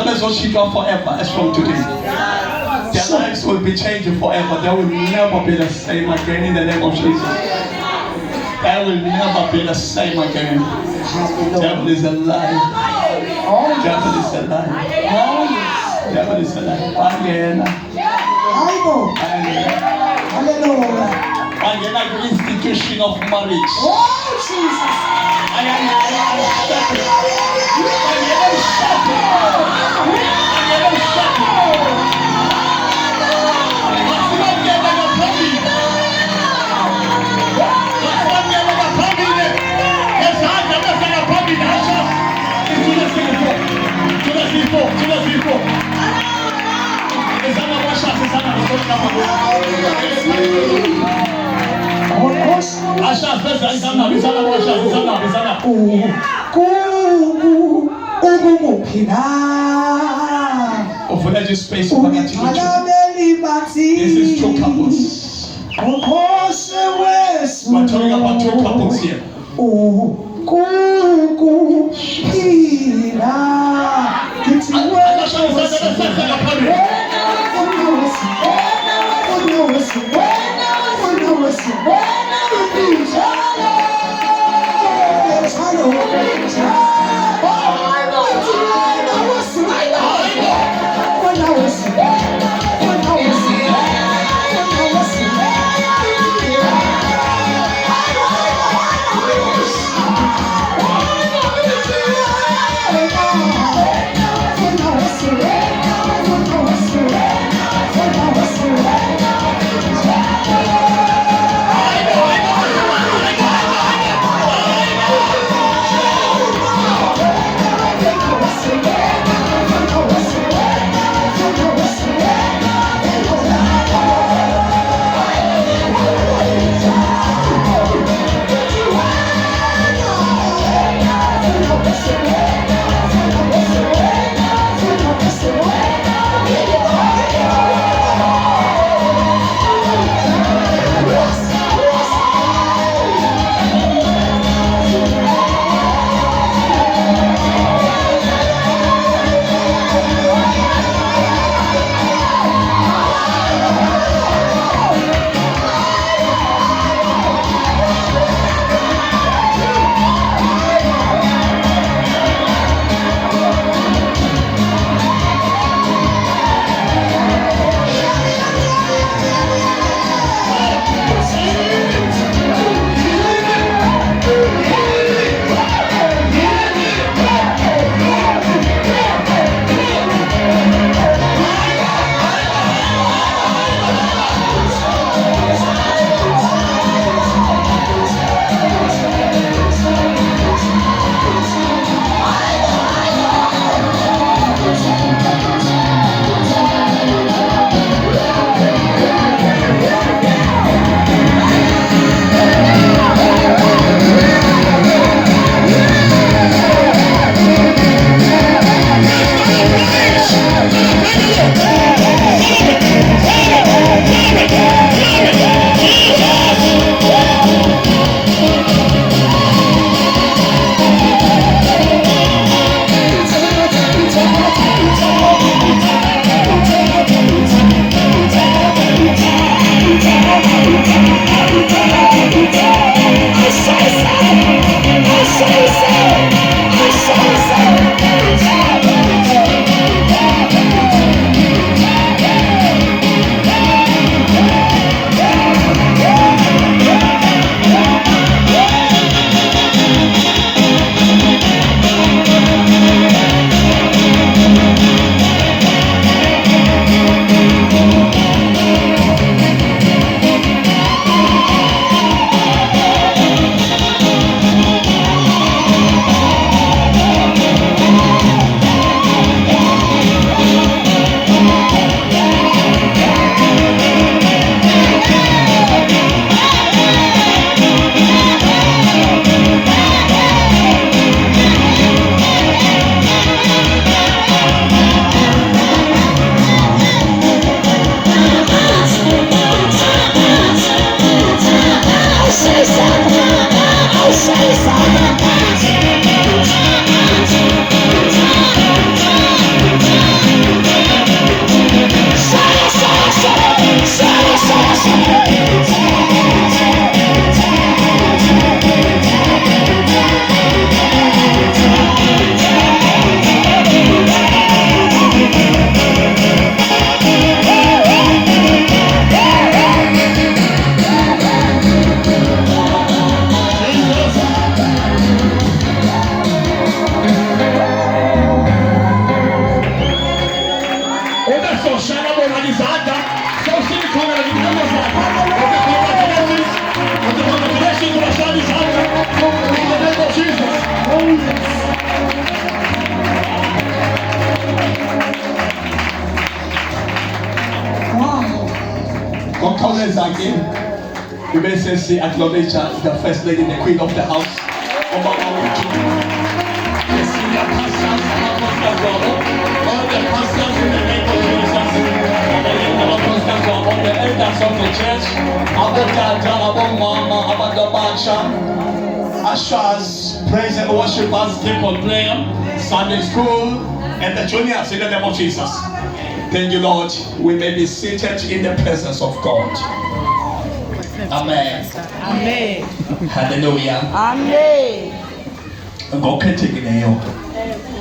others will keep up forever as from today. Their lives will be changing forever. They will never be the same again in the name of Jesus. They will never be the same again. Devil is alive. Devil is alive. Devil is alive. Hallelujah. Angena institution of marriage. Oh, Jesus. For that space of this is two couples. We're talking about two couples here. khawuleza ke bese si acknowledge the first lady, the queen of the house. Obama wethu. The senior pastors, all the pastors in the name of Jesus. All the elders of the church, abotata, abomama, abadabasha, ushers, praise and worshipers, keep on playing, Sunday school, and the juniors in the name of Jesus. Thank you, Lord. We may be seated in the presence of God. Amen. Amen. Hallelujah. Amen. Ngokhethekileyo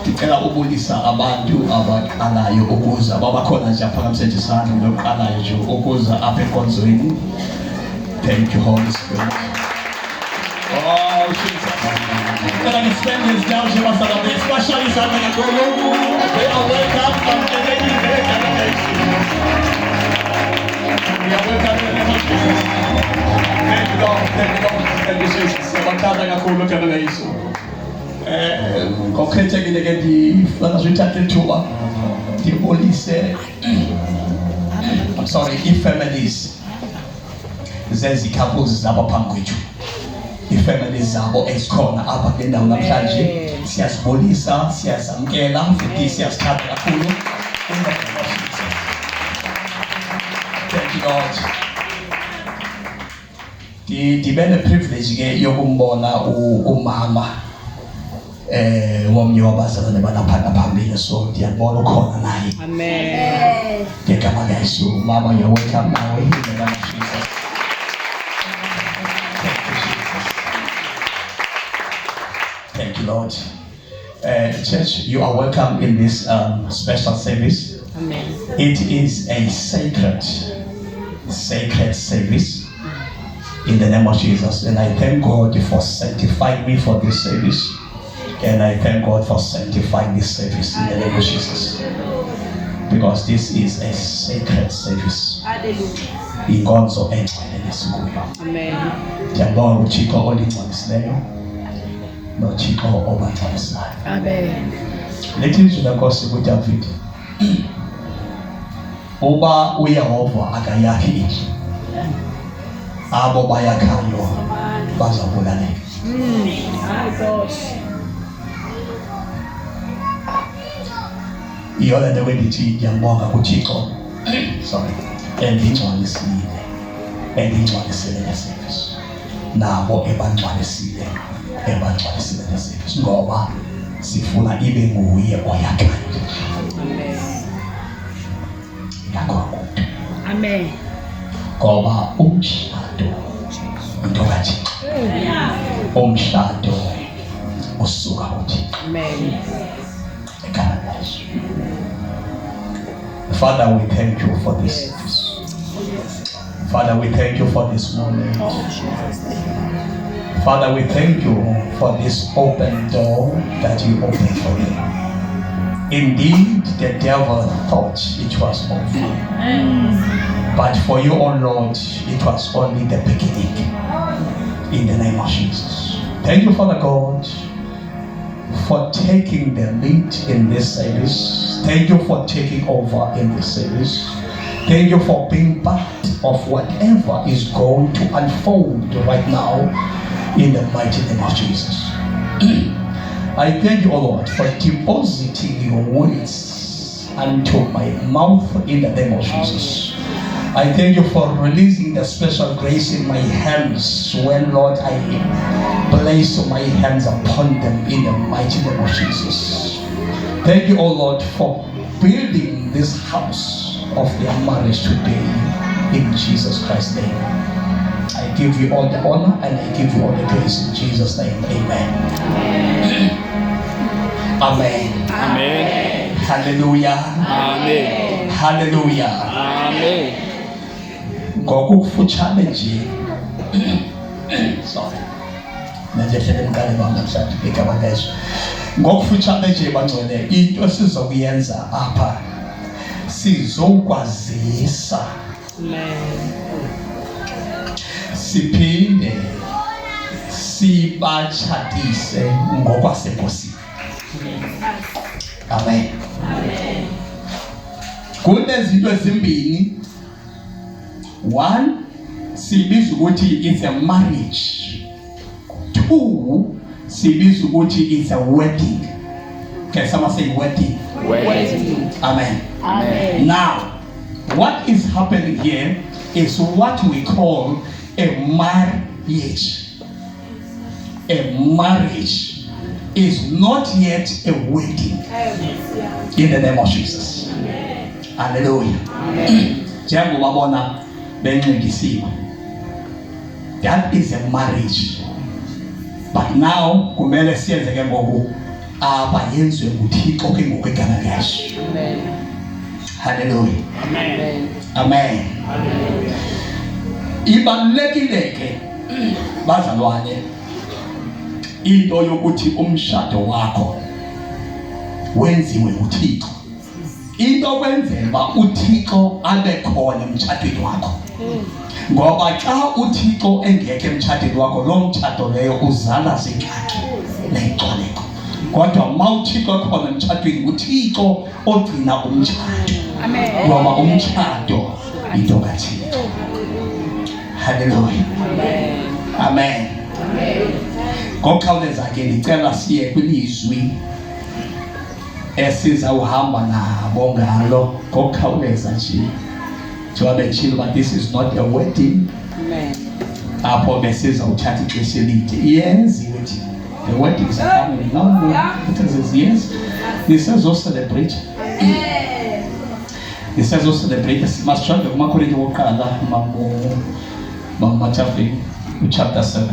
ngicela ubulisa abantu abaqalayo ukuza babakhona nje aphakamsejisana lokuqalayo nje ukuza apha enkonzweni. Thank you, Holy Spirit. Oh, Jesus. Can I spend this down to my son? Especially something I go they are welcome from the lady delegation. We are welcome in the name of Jesus. Thank you, Lord. Thank you, Lord. Thank you, Jesus. Sabakata kakhulu ke lezo. Ngokhethekile ke ndifuna uzithathe ithuba ndibulise I'm sorry, i-families zezicouples zabo phambi kwethu, i-families zabo ezikhona apha kule ndawo namhlanje. Siyazibulisa, siyazamkela, futhi siyazithanda kakhulu. Thank you, Lord. Ndibe ne-privilege ke yokumbona umama womnye wabazalwane balapha phambili, so ndiyabona ukhona naye. Amen. Ngegama likaYesu, mama, you're welcome now in the name of Jesus. Thank you, Lord. Church, you are welcome in this special service. Amen. It is a sacred service in the name of Jesus, and I thank God for sanctifying me for this service. And I thank God for sanctifying this service in the name of Jesus. Because this is a sacred service. Hallelujah. Inkonzo engcwele nesikuyo. Amen. Ndiyabonga uThixo olingcwelisileyo noThixo obangcwelisayo. Amen. Lethi izwi lenkosi kuDavid. Uba uYehova akayakhi indlu, abo bayakhayo bazabulaleka. Iyo le nto bendithi ndiyambonga kuThixo, sorry, endingcwalisile le-service, nabo ebangcwalisile le-service, ngoba sifuna ibe nguye oyakhayo. Ingakho Amen. ngoba umshado into kaThixo, umshado usuka kuThixo. Amen. Father, we thank you for this service. Father, we thank you for this moment. Father, we thank you for this open door that you opened for me. Indeed, the devil thought it was over. But for you, oh Lord, it was only the beginning. In the name of Jesus. Thank you, Father God, for taking the lead in this service. Thank you for taking over in this service. Thank you for being part of whatever is going to unfold right now in the mighty name of Jesus. I thank you, O Lord, for depositing your words unto my mouth in the name of Jesus. I thank you for releasing the special grace in my hands when, Lord, I place my hands upon them in the mighty name of Jesus. Thank you, O Lord, for building this house of their marriage today in Jesus Christ's name. I give you all the honor and I give you all the grace in Jesus' name. Amen. Amen. Amen. Hallelujah. Amen. Hallelujah. Amen. Ngokufutshane nje. Sorry. Nanjehlele mkale bamhlanje igama leso. Ngokufutshane nje bangcwele into sizokuyenza apha sizokwazisa. Amen. Siphinde sibatshatise ngokwasenkosini. Amen. Kunezinto ezimbini One, sibiza ukuthi it's a marriage. Two, sibiza ukuthi it's a wedding. Can someone say wedding? Wedding. Amen. Amen. Now, what is happening here is what we call a marriage. A marriage is not yet a wedding. In the name of Jesus. Hallelujah. That is a marriage. But now, kumele siyenzeke ngoku abayenzwe nguThixo ke ngokwegama lakhe. Hallelujah. Amen. Amen. Ibalulekile ke bazalwane into yokuthi umshado wakho wenziwe nguThixo. Into kwenzela uThixo abe khona emshadweni wakho. Ngoba xa uThixo engekho emshadweni wakho lo mshado leyo uzala zingxaki nexoleko. Kodwa mawuThixo khona emshadweni uThixo ogcina umshado. Amen. Ngoba umshado into kaThixo. Hallelujah. Amen. Ngokukhawuleza ke ndicela siye kwilizwi esizawuhamba nabo ngalo ngokukhawuleza nje. Jobe chilo, but this is not a wedding. Amen. Apho besizawuthatha ixesha elide. Yenziwe nje. The wedding is coming now. It is yes. This is also celebrate. This is also celebrate. Must try to makoridi wokala Machafi chapter 7.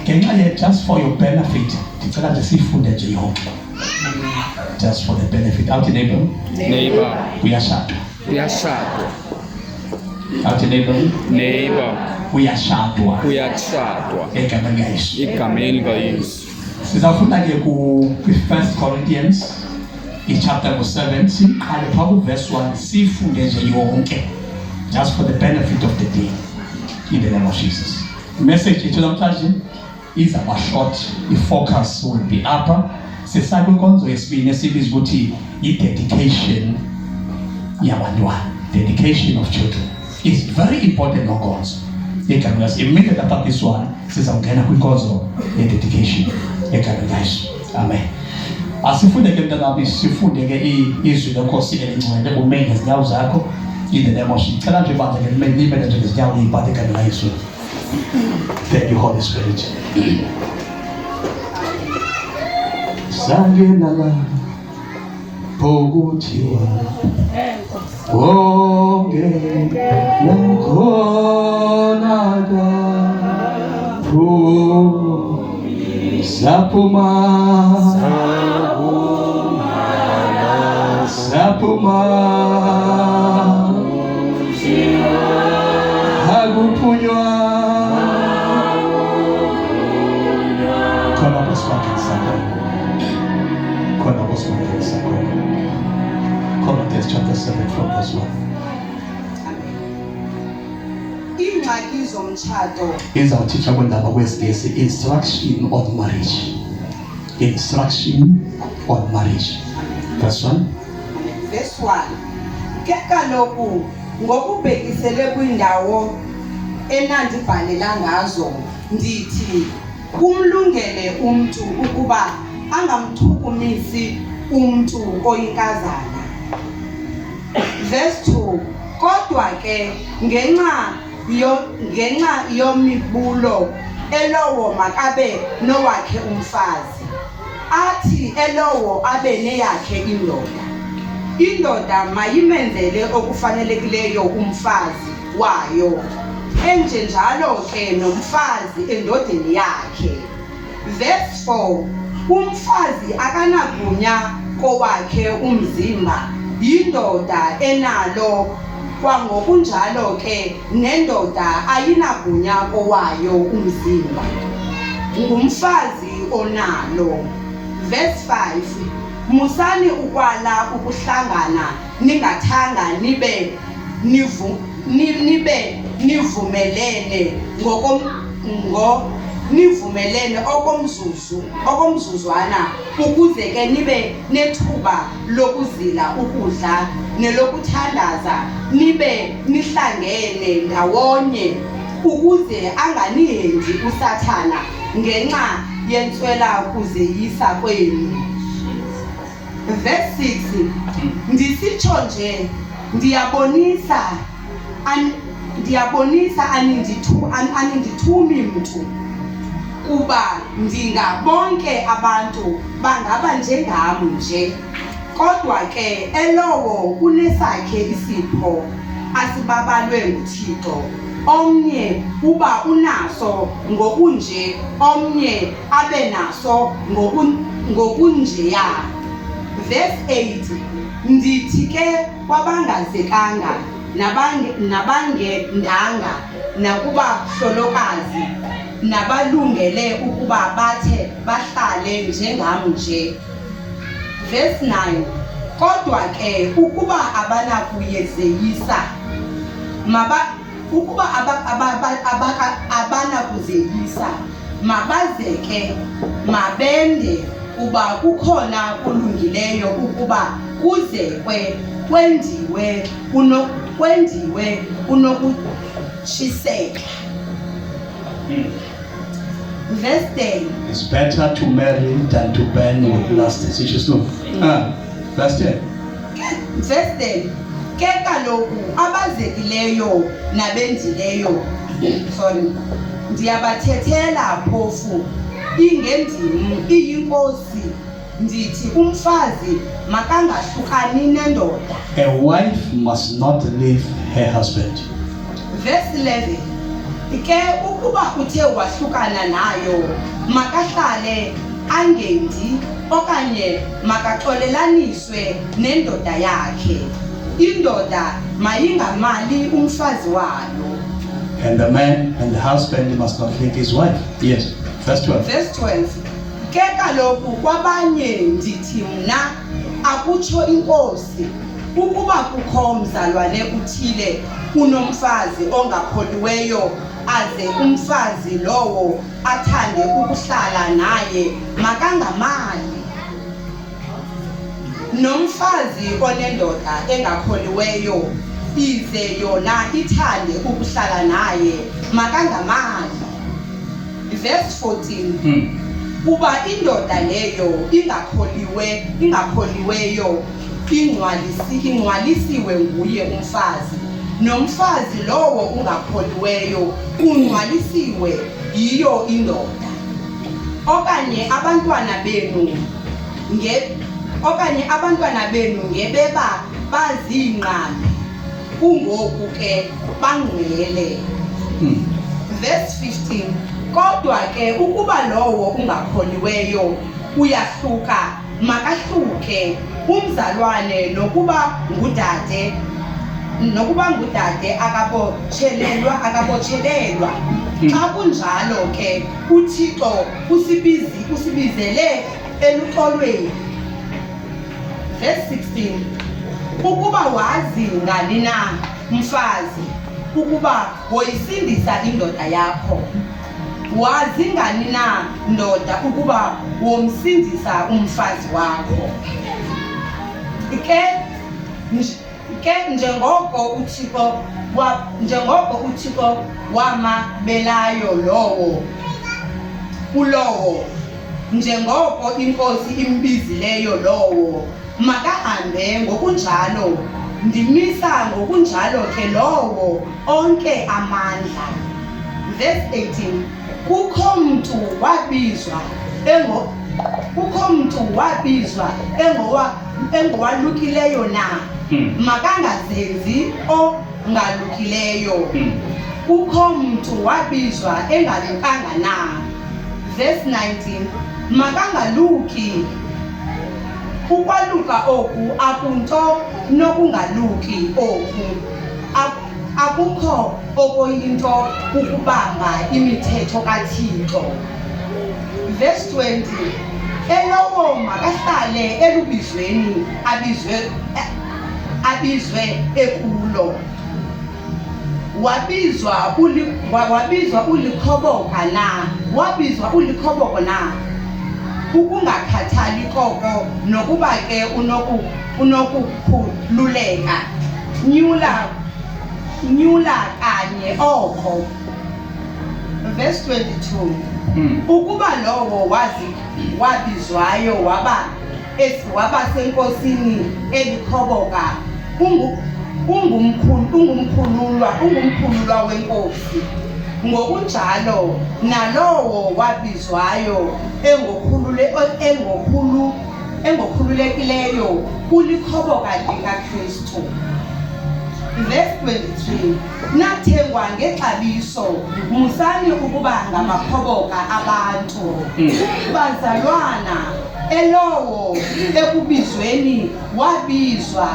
Can I just for your benefit? Tikala the seafood that you hope. Just for the benefit. Out in neighbor. Neighbor. We are sharp. We are sharp. Out in neighbor. Neighbor. We are sharp. We are sharp. Ekamanga Yesu. Ikamanga Yesu. Sizafuna ke ku 1 Corinthians chapter 7 siqale phambi verse 1 sifunde nje yonke just for the benefit of the day in the name of Jesus. Message ethu namhlanje is about short. The focus will be upper. Sisakho inkonzo yesibini esibizwa ukuthi i-dedication yabantwana. Dedication of children is very important nonkonzo. Because immediately after this one sizawungena kwinkonzo ye-dedication ekangayiso. Amen. Asifunde ke mntanabi sifunde ke izwi lenkosi elingcwele umene ngezinyawo zakho in the name of Jesus. Cela nje bandla ke libe nje ngezinyawo iphathe ekangayiso. Thank you, Holy Spirit. Sangena pokuthiwa onge nakhona sapuma hagupunywa kona boswake sako Corinthians chapter 7 from verse 1. Ingxaki zomtshado Izawuthisha kwendaba kwesingesi instruction on marriage. Instruction on marriage. Verse 1. verse 1 ke kaloku ngokubhekisele kwindawo enandibhalela ngazo ndithi kumlungele umntu ukuba angamchukumisi umntu oyinkazana. Verse 2 kodwa ke ngenxa yomibulo elowo makabe nowakhe umfazi athi elowo abe neyakhe indoda mayimenzele okufanelekileyo umfazi wayo enjenjalo ke nomfazi endodeni yakhe. Verse 4 umfazi akanagunya kowakhe umzimba yindoda enalo kwangokunjalo ke nendoda ayinagunya kowayo umzimba ngumfazi onalo. Verse 5 musani ukwala ukuhlangana ningathanga nibe nivumelene nivumelene okomzuzwana ukuze ke nibe nethuba lokuzila ukudla nelokuthandaza nibe nihlangene ndawonye ukuze anganiyenzi uSathana ngenxa yentswela kuzeyisa kwenu. Verse 6 ndisitsho nje ndiyabonisa anindithumi mntu kuba ndinga bonke abantu bangaba njengam nje, kodwa ke elowo unesakhe isipho asibabalwe nguThixo, omnye uba unaso ngokunje, omnye abe naso ngokunjeya. Verse 8 ndithi ke kwabangazekanga nabangendanga nakubahlolokazi nabalungele ukuba bathe bahlale njengam nje. Verse 9 kodwa ke ukuba abanakuyezeyisa abanakuzeyisa mabazeke mabende kuba kukhona kulungileyo ukuba kuzekwe kwendiwe kunokutshiseka. Verse 10 It's better to marry than to burn with lust. Verse 10 Verse 10 ke kaloku abazekileyo nabendileyo ndiyabathethela phofu ingendim iyinkosi ndithi umfazi makangahlukani nendoda. A wife must not leave her husband. Verse 11 ke ukuba uthe wahlukana nayo makahlale angendi okanye makaxolelaniswe nendoda yakhe, indoda mayingamali umfazi wayo. And the man and the husband must not leave his wife. Yes. Verse 12. Verse 12 ke kaloku kwabanye ndithi mna akutsho inkosi ukuba kukho mzalwane uthile unomfazi ongakholiweyo aze umfazi lowo athande ukuhlala naye makangamali, nomfazi onendoda engakholiweyo ize yona ithande ukuhlala naye makangamali. Verse 14 kuba indoda leyo ingakholiweyo ingcwalisiwe nguye umfazi, nomfazi lowo ungakholiweyo ungcwalisiwe yiyo indoda. Okanye abantwana benu ngebeba bazingqambi kungoku ke bangcwele. Verse 15 kodwa ke ukuba lowo ungakholiweyo uyahluka makahluke umzalwane nokuba ngudade akabotshelelwa. Xa kunjalo ke uThixo usibizele eluxolweni. Verse 16 ukuba wazi ngani na mfazi ukuba woyisindisa indoda yakho, wazi ngani na ndoda ukuba womsindisa umfazi wakho. Ke njengoko uThixo wamabelayo ulowo, njengoko inkosi imbizileyo lowo makahambe ngokunjalo, ndimisa ngokunjalo ke lowo onke amandla. Verse 18 kukho mntu wabizwa engowalukileyo na makangazenzi ongalukileyo. Kukho mntu wabizwa engalukanga na. Verse 19 makangaluki. Ukwaluka oku akunto nokungaluki oku, akukho okoyinto ukubamba imithetho kaThixo. Verse 20 elowo makahlale elubizweni abizwe ekulo, wabizwa ulikhoboka na ukungakhathali koko nokuba ke unokukhululeka nyula kanye oko. Verse 22. Ukuba lowo wabizwayo waba senkosini elikhoboka ungumkhululwa wenkosi, ngokunjalo nalowo wabizwayo engokhululekileyo ulikhoboka likaKristu. Verse 23. Nathengwa ngexabiso, musani ukuba ngamakhoboka abantu. Bazalwana, elowo ekubizweni wabizwa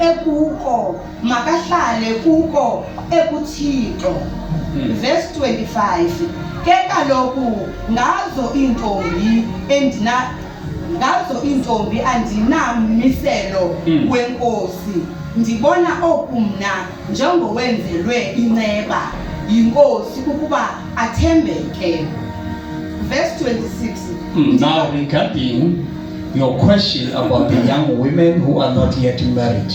ekuko makahlale kuko ekuThixo. Verse 25. Ke kaloku ngazo iintombi andinamiselo wenkosi, ndibona oku mna njengowenzelwe inceba yinkosi ukuba athembeke. Verse 26. Now regarding your question about the young women who are not yet married,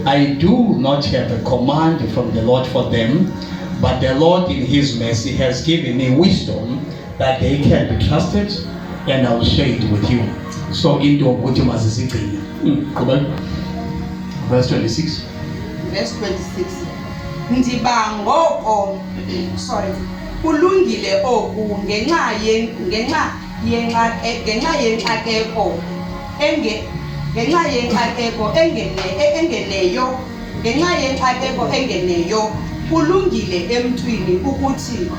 I do not have a command from the Lord for them, but the Lord in His mercy has given me wisdom that they can be trusted, and I will share it with you. So into ukuthi mazizigcine. Verse 26. Verse 26. Ndibangoko kulungile oku ngenxa yenxakeko engeneyo kulungile emntwini ukuthi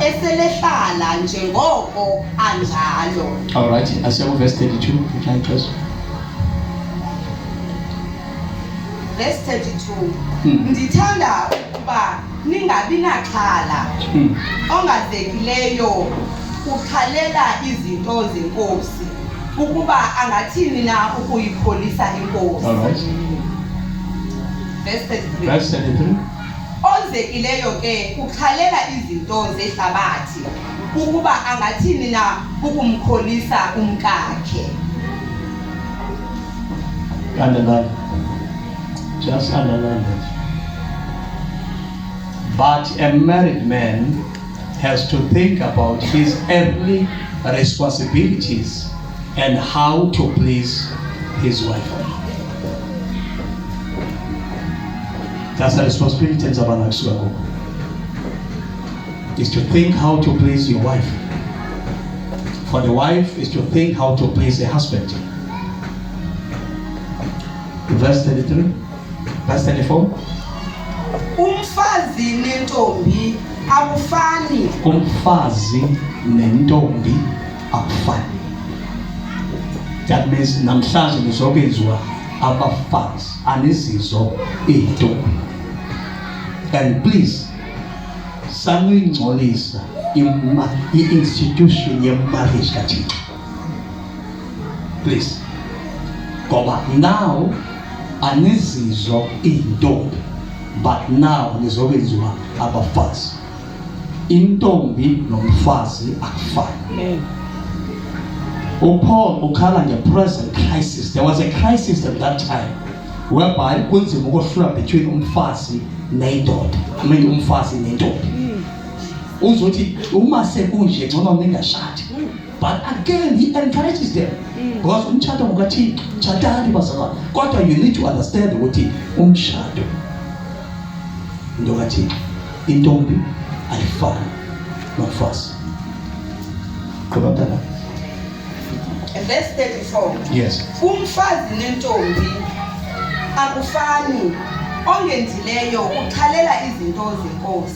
eselehlala njengoko anjalo. All right, Asiyako verse 32. Verse 32. Ndithanda ukuba ningabi naxhala ongazekileyo ukhalela izinto zenkosi ukuba angathini na ukuyikholisa inkosi. All right. Verse 33. Ozekileyo ke ukhalela izinto zehlabathi ukuba angathini na ukumkholisa umkakhe. Underline. Just underline it. But a married man has to think about his earthly responsibilities and how to please his wife. That's the responsibility of a is to think how to please your wife. For the wife is to think how to please the husband. Verse 33, verse 34. Umfazi nentombi akufani. Umfazi nentombi akufani. That means namhlanje nizokwenziwa abafazi anizizo intombi. And please, sanuyingcolisa i-institution ye-marriage kaThixo. Please. Ngoba now anizizo intombi, but now nizokwenziwa abafazi. Intombi nomfazi akufani. Paul ukhala nge-present crisis. There was a crisis at that time whereby kunzima ukuhlula between umfazi nendoda. I mean umfazi nentombi. Uzothi uma sekunje ngcono ningashadi. But again he encourages them. Because umshado ngokaThixo, tshadani bazalwane. Kodwa you need to understand ukuthi umshado ngokaThixo. Intombi ayifani nomfazi. Kodwa Verse 34. yes. Umfazi nentombi akufani, ongenzileyo ukhalela izinto zenkosi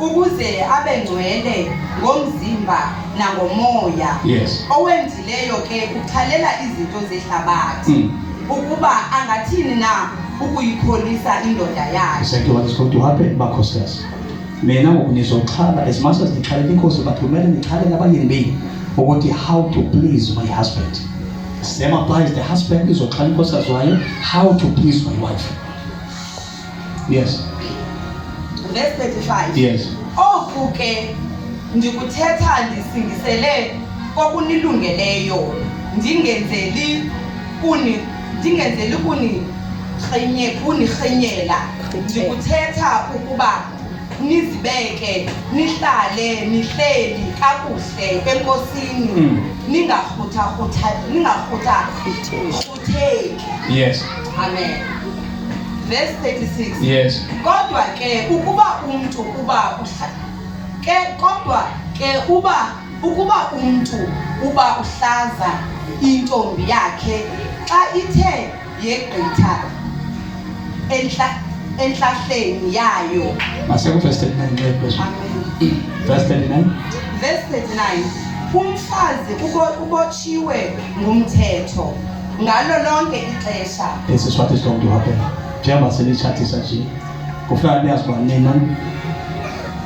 ukuze abe ngcwele ngomzimba nangomoya. Yes. Owenzileyo ke ukhalela izinto zehlabathi ukuba angathini na ukuyikholisa indoda yakhe. Exactly what is going to happen, Bakhosikazi. Mina ngokunizokhala as much as ngikhalela inkosi, but kumele ngikhalela abayeni bami ukuthi how to please my husband. Same applies the husband is how to please my wife. Yes. Verse 35. Yes. Oku ke ndikuthetha ndisingisele kokunilungeleyo ndingenzeli kunirhenyela ndikuthetha ukuba nizibeke nihlale nihleli kakuhle enkosini ningakrutheki. Yes. Amen. Verse 36. Yes. Kodwa ke ukuba umntu uba uhlaza intombi yakhe xa ithe yegqitha enhlahleni yayo. Maseko verse 39. Amen. Verse 39. Verse 39. Umfazi ubotshiwe ngumthetho ngalo lonke ixesha. This is what is going to happen. Njengoba selitshathisa nje kufanele niyazi uba nina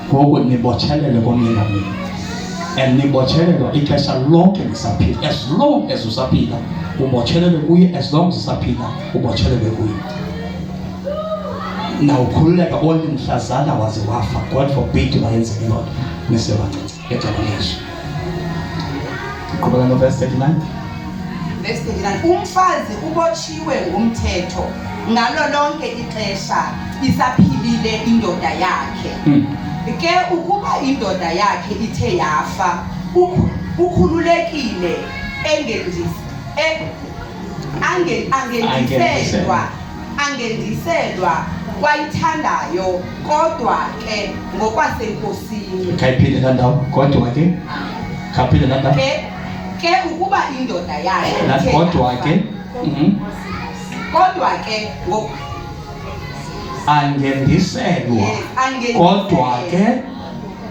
ngoku nibothelele komyeni wenu and nibotshelelwa ixesha lonke nisaphila. As long as usaphila ubotshelelwe kuye, as long as usaphila ubotshelelwe kuye. Na ukhululeka only mhlazana waze wafa, God forbid mayenzeke loo nto nisebancinci ngegama leso. Qhubeka no verse 39. Verse 39. Umfazi ubotshiwe ngumthetho ngalo lonke ixesha isaphilile indoda yakhe. Ke ukuba indoda yakhe ithe yafa ukhululekile angendiselwa kwayithandayo kodwa ke ngokwasenkosini. Kayiphinde la ndawo kodwa ke kaphinde la ndawo ke ukuba indoda yakhe kodwa ke angendiselwa kodwa ke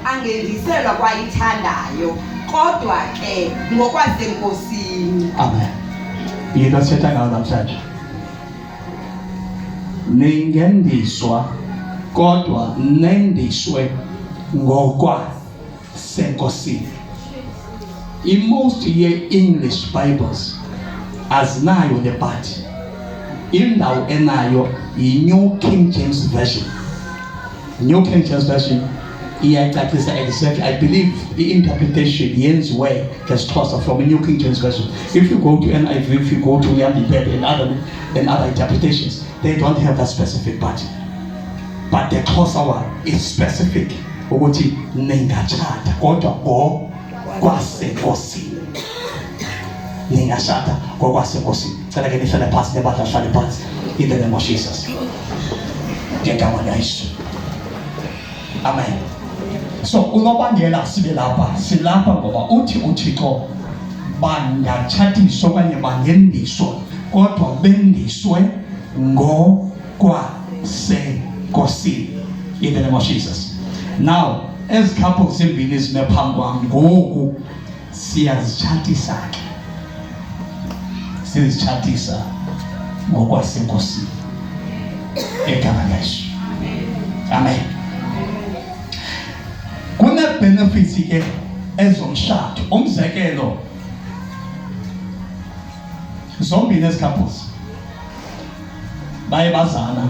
angendiselwa kwayithandayo kodwa ke ngokwasenkosini. Amen. Yinto sithetha ngayo namhlanje. Ningendiswa kodwa nendiswe ngokwasenkosini. In most ye-English Bibles azinayo le part. Indawo enayo yi-New King James Version. New King James Version iyayicacisa exactly. I believe the interpretation yenziwe ngesixhosa from a New King James Version. If you go to NIV, if you go to Yambibele and other interpretations, they don't have that specific part. But the Xhosa one is specific. Ukuthi ningachata kodwa ngokwasenkosini. Ningashada ngokwasenkosini. Cela ke nihlale phansi nebandla lihlale phansi in the name of Jesus. Ngegama likaYesu. Amen. So unobangela sibe lapha silapha ngoba uthi uThixo bangatshatiswa okanye bangendiswa kodwa bendiswe ngokwasenkosini in the name of Jesus. Now as couples zimbini zimephambi kwam ngoku siyazitshatisa ke sizitshatisa ngokwasenkosini egama likaYesu. Amen. Kune-benefits ke ezomshado. Umzekelo, zombini ezi couples baye bazana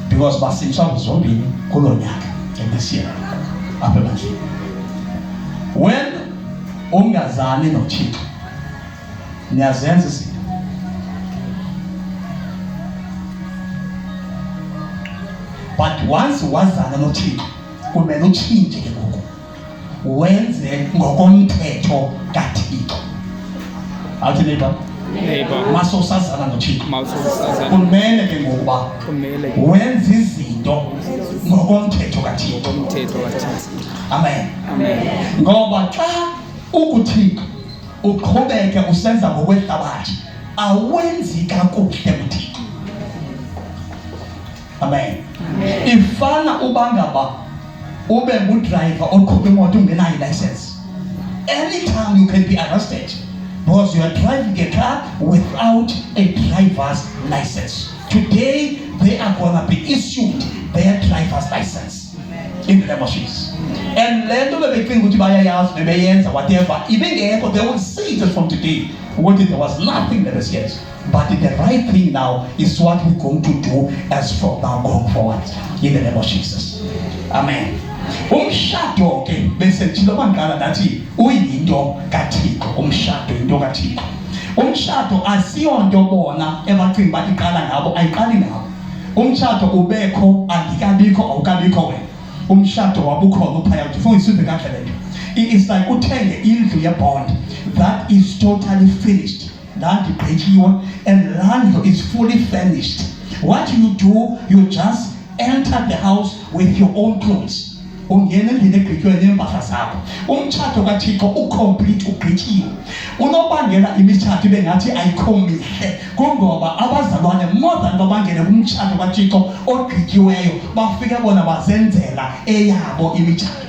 because basitsha zombini kulo nyaka in this year apha ebandleni. When ungazani noThixo niyazenza izinto. But once wazana noThixo kumele utshintshe ke ngoku wenze ngokomthetho kaThixo. Awuthi neighbor masosazana noThixo kumele ke ngokuba wenze izinto ngokomthetho kaThixo. Amen. Ngoba xa ukuThixo uqhubeke usenza ngokwehlabathi awenzi kakuhle kuThixo. Amen. Ifana ubangaba ube ngudriver oqhuba imoto ungenayo license. Anytime you can be arrested because you are driving a car without a driver's license. Today they are gonna be issued their driver's license in the name of Jesus. And le nto bebecinga ukuthi bayayazi bebeyenza whatever ibingekho, they will say it from today ukuthi there was nothing that was yet. But the right thing now is what we're going to do as from now going forward in the name of Jesus. Amen. Umshado ke bese njalo mangala ndathi uyinto kaThixo. Umshado into kaThixo. Umshado asiyonto bona ebacinga bathi iqala ngabo, ayiqali ngabo. Umshado ubekho andikabikho awukabikho wena. Umshado wabukhona uphaya ufuna isizwe kahle lento. It's like uthenge indlu ye-bond that is totally finished. Land ibrekiwe and land is fully furnished. What you do, you just enter the house with your own clothes. Ungena endlini egqitywe neempahla zakho. Umtshato kaThixo ucomplete ugqityiwe. Unobangela imitshato ibe ngathi ayikho mihle kungoba abazalwane more than babangene kumtshato kaThixo ogqityiweyo bafike bona bazenzela eyabo imitshato.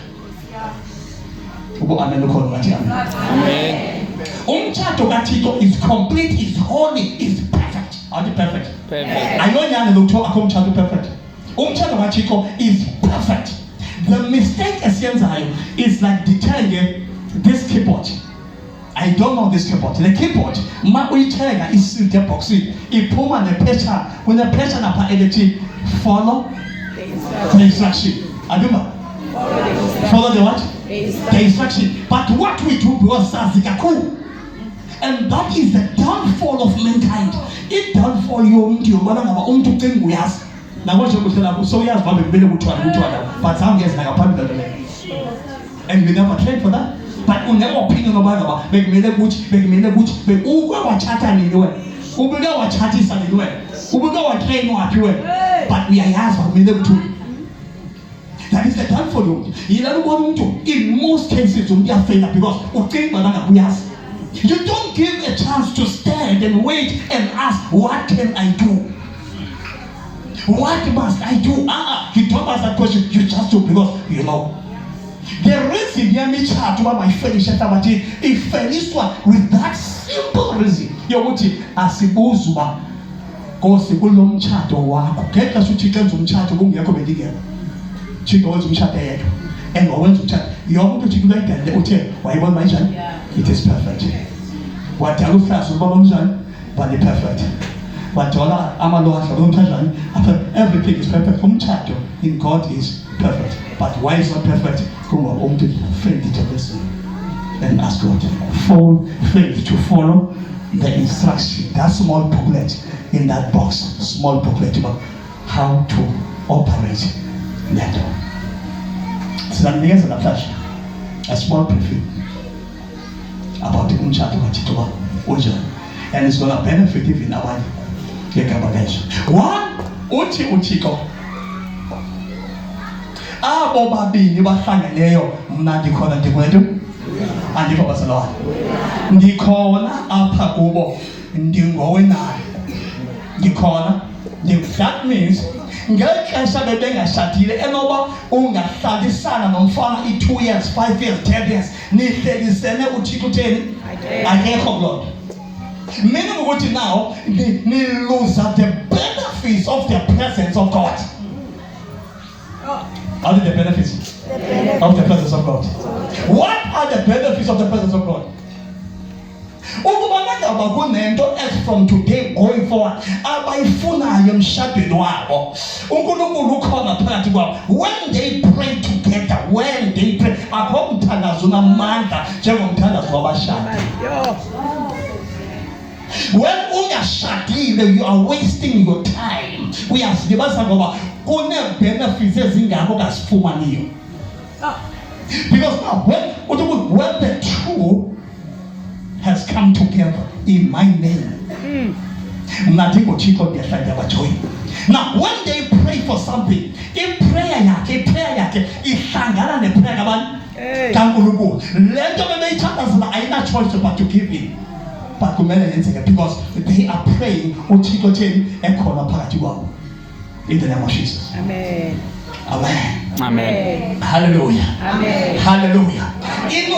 Ubu amen ukhona ngathi amen. Amen. Umtshato kaThixo is complete, is holy, is perfect. Are you perfect? Perfect. Ayonyana lokuthiwa akho umtshato perfect. Umtshato kaThixo is perfect. The mistake esiyenzayo is like ndithenge this keyboard. I don't know this keyboard. The keyboard ma uyithenga iside box iphuma nephetsha kunephetsha napha elithi follow the instruction. Aduma. Follow the what? The instruction. But what we do because sazi kakhulu. And that is the downfall of mankind. It downfall yomuntu yobona ngaba umuntu ucinga uyazi. Nabo nje kuhlela so uyazi babe kumele kuthiwa but some guys ngaphambi kwento. And we never train for that. But we never opinion about ngaba bekumele kuthi ukwe wachatha nini wena. Ubike wachathisa nini wena. Ubike wa train waphi wena. But uyayazi bakumele kuthi. That is the downfall yomuntu. Yilalo ubona umuntu in most cases umuntu uyafela because ucinga bana ngabuyazi. You don't give a chance to stand and wait and ask, what can I do? What must I do? You don't ask that question. You just do because you know. The reason yemitshato bayifinisha hlabathini ifiniswa with that simple reason yokuthi asibuzi uba Nkosi kulo mtshato wakho. Ngexesha uThixo enza umtshato kungekho bendingekho. Thixo wenza umtshato yedwa. And wawenza umtshato. Yonke uThixo uyayidalile uthe wayibona bayinjani? It is perfect. Wadala uhlazo ubaba umzali bani perfect. Wadala amaloha umthazane. Everything is perfect. Umtshato in God is perfect. But why is not perfect? Kungoba umuntu failed to listen and ask God. Failed to follow the instruction. That small booklet in that box, small booklet about how to operate that door. So that means a small preview about the umtshato kaThixo unjani, and it's going to benefit even abanye ngegama leso. One, uthi uThixo abo babini bahlangeneyo mna ndikhona ndikwethu andikho bazalwane ndikhona apha kubo ndingowenayo ndikhona. That means ngexesha bebengashadile enoba ungahlalisana nomfana 2 years 5 years 10 years nihlelisene uThixo utheni akekho kuloo nto. Meaning ukuthi now ni lose the benefits of the presence of God. What are the benefits of the presence of God? What are the benefits of the presence of God? Ukubana ngaba kunento as from today going forward abayifunayo emshadweni wabo uNkulunkulu ukhona phakathi kwabo. When they pray together, when they pray, akho mthandazo namandla njengomthandazo wabashadi. When ungashadile, you are wasting your time. Uyazilibasa ngoba kune benefits ezingako kasifumaniyo. Because now when the two has come together in my name, nothing will cheat on their side. Now when they pray for something, if prayer yake isangana ne prayer kabani kaNkulunkulu lento bebeyithandazela ayina choice but to give in. But kumele yenzeke because they are praying uThixo theni ekhona phakathi kwabo. In the name of Jesus. Amen. Amen. Amen. Hallelujah. Amen. Hallelujah.